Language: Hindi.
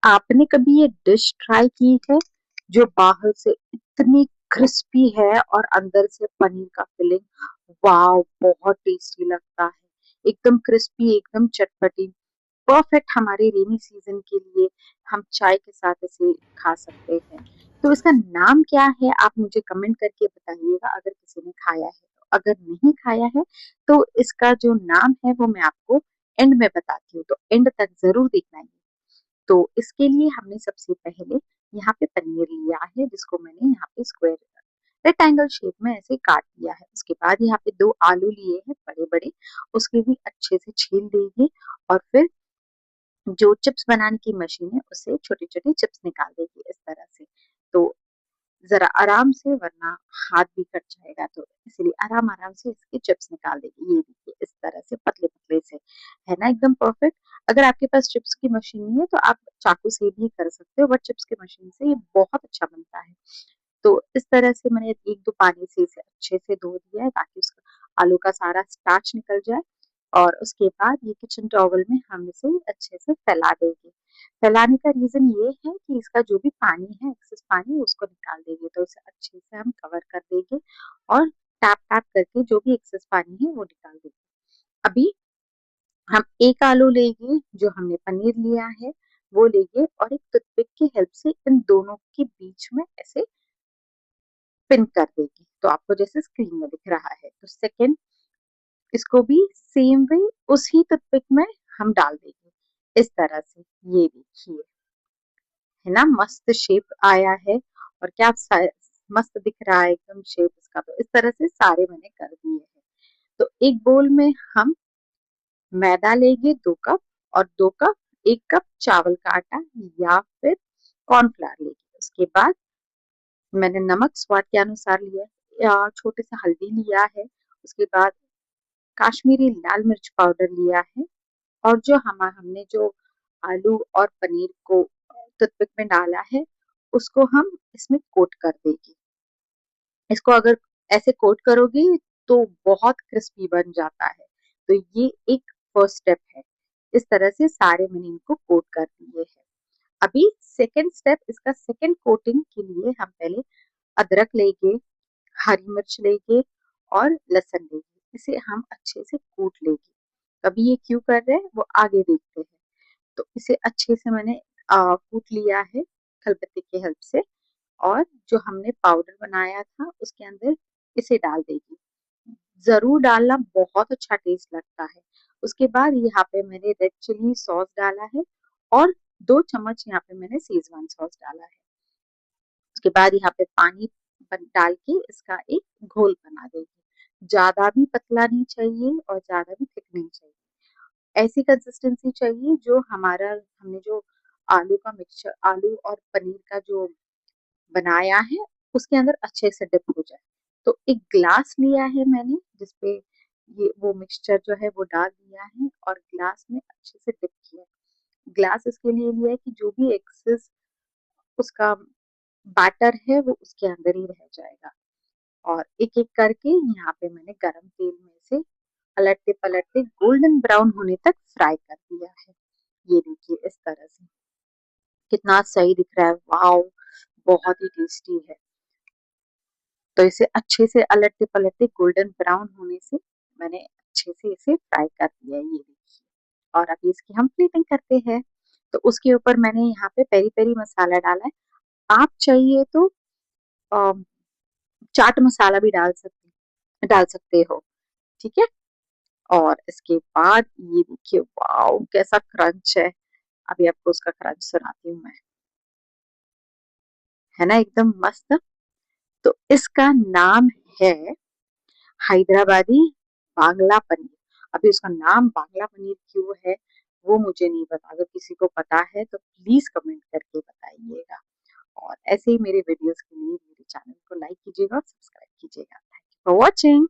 आपने कभी ये डिश ट्राई की है जो बाहर से इतनी क्रिस्पी है और अंदर से पनीर का फिलिंग? वाव, बहुत टेस्टी लगता है। एकदम क्रिस्पी, एकदम चटपटी, परफेक्ट हमारे रेनी सीजन के लिए। हम चाय के साथ इसे खा सकते हैं। तो इसका नाम क्या है आप मुझे कमेंट करके बताइएगा अगर किसी ने खाया है तो। अगर नहीं खाया है तो इसका जो नाम है वो मैं आपको एंड में बताती हूँ, तो एंड तक जरूर देखना है। तो इसके लिए हमने सबसे पहले यहाँ पे पनीर लिया है जिसको मैंने यहाँ पे स्क्वायर रेक्टेंगल शेप में ऐसे काट दिया है। उसके बाद यहाँ पे 2 आलू लिए हैं बड़े बड़े, उसके भी अच्छे से छील देंगे और फिर जो चिप्स बनाने की मशीन है उससे छोटे छोटे चिप्स निकाल देंगे इस तरह से। तो जरा आराम से, वरना हाथ भी कट जाएगा, तो इसलिए आराम आराम से इसके चिप्स निकाल देंगे। ये देखिए इस तरह से पतले पतले से, है ना एकदम परफेक्ट। अगर आपके पास चिप्स की मशीन नहीं है तो आप चाकू से भी कर सकते हो, बट चिप्स की मशीन से ये बहुत अच्छा बनता है। तो इस तरह से मैंने एक दो पानी से इसे अच्छे से धो दिया है ताकि उसका आलू का सारा स्टार्च निकल जाए। और उसके बाद ये किचन टॉवल में हम इसे अच्छे से फैला देंगे। फैलाने का रीजन ये है कि इसका जो भी पानी है, एक्सेस पानी, उसको निकाल देंगे। तो इसे अच्छे से हम कवर कर देंगे और टैप टैप करके जो भी एक्सेस पानी है वो निकाल देंगे। अभी हम एक आलू लेंगे, जो हमने पनीर लिया है वो लेंगे और एक टूथपिक की हेल्प से इन दोनों के बीच में ऐसे पिन कर देंगे। तो आपको जैसे स्क्रीन में दिख रहा है। तो सेकेंड, इसको भी सेम वे उसी टूथपिक में हम डाल देंगे इस तरह से। ये देखिए, है ना मस्त शेप आया है और क्या मस्त दिख रहा है एकदम शेप इसका। तो इस तरह से सारे मैंने कर दिए हैं। तो एक बोल में हम मैदा लेंगे 2 कप, और 2 कप 1 कप चावल का आटा या फिर कॉर्नफ्लावर लेंगे। उसके बाद मैंने नमक स्वाद के अनुसार लिया है, या छोटे से हल्दी लिया है। उसके बाद काश्मीरी लाल मिर्च पाउडर लिया है। और जो हमने जो आलू और पनीर को टूथपिक में डाला है उसको हम इसमें कोट कर देंगे। इसको अगर ऐसे कोट करोगे तो बहुत क्रिस्पी बन जाता है। तो ये एक फर्स्ट स्टेप है। इस तरह से सारे मैंने इनको कोट कर दिए हैं। अभी सेकेंड स्टेप, इसका सेकेंड कोटिंग के लिए हम पहले अदरक लेंगे, हरी मिर्च लेंगे और लहसुन लेंगे। इसे हम अच्छे से कूट लेंगे। कभी ये क्यों कर रहे हैं वो आगे देखते हैं। तो इसे अच्छे से मैंने कूट लिया है खलबत्ते की हेल्प से। और जो हमने पाउडर बनाया था उसके अंदर इसे डाल देगी। जरूर डालना, बहुत अच्छा टेस्ट लगता है। उसके बाद यहाँ पे मैंने रेड चिली सॉस डाला है और 2 चम्मच यहाँ पे मैंने शेजवान सॉस डाला है। उसके बाद यहाँ पे पानी डाल के इसका एक घोल बना देंगे। ज्यादा भी पतला नहीं चाहिए और ज्यादा भी थिक नहीं चाहिए। ऐसी कंसिस्टेंसी चाहिए जो हमारा, हमने जो आलू का मिक्सचर, आलू और पनीर का जो बनाया है उसके अंदर अच्छे से डिप हो जाए। तो एक ग्लास लिया है मैंने जिसपे ये वो मिक्सचर जो है वो डाल दिया है और ग्लास में अच्छे से डिप किया है। ग्लास इसके लिए लिया है कि जो भी एक्सेस उसका बैटर है वो उसके अंदर ही रह जाएगा। और एक एक करके यहाँ पे मैंने गरम तेल में से पलटते पलटते गोल्डन ब्राउन होने तक फ्राई कर दिया है। ये देखिए इस तरह से कितना सही दिख रहा है। वाओ, बहुत ही टेस्टी है। तो इसे अच्छे से अलटते पलटते गोल्डन ब्राउन होने से मैंने अच्छे से इसे फ्राई कर दिया है। ये देखिए, और अभी इसकी हम प्लेटिंग करते हैं। तो उसके ऊपर मैंने यहाँ पे पेरी पेरी मसाला डाला है। आप चाहिए तो अम, चाट मसाला भी डाल सकते हो। ठीक है। और इसके बाद ये देखिए, वाओ कैसा क्रंच है। अभी आपको उसका क्रंच सुनाती हूँ मैं, है ना एकदम मस्त। तो इसका नाम है हैदराबादी बांग्ला पनीर। अभी उसका नाम बांग्ला पनीर क्यों है वो मुझे नहीं पता। अगर किसी को पता है तो प्लीज कमेंट करके बताइएगा। और ऐसे ही मेरे वीडियोस के लिए मेरे चैनल को लाइक कीजिएगा और सब्सक्राइब कीजिएगा। Thank you for watching.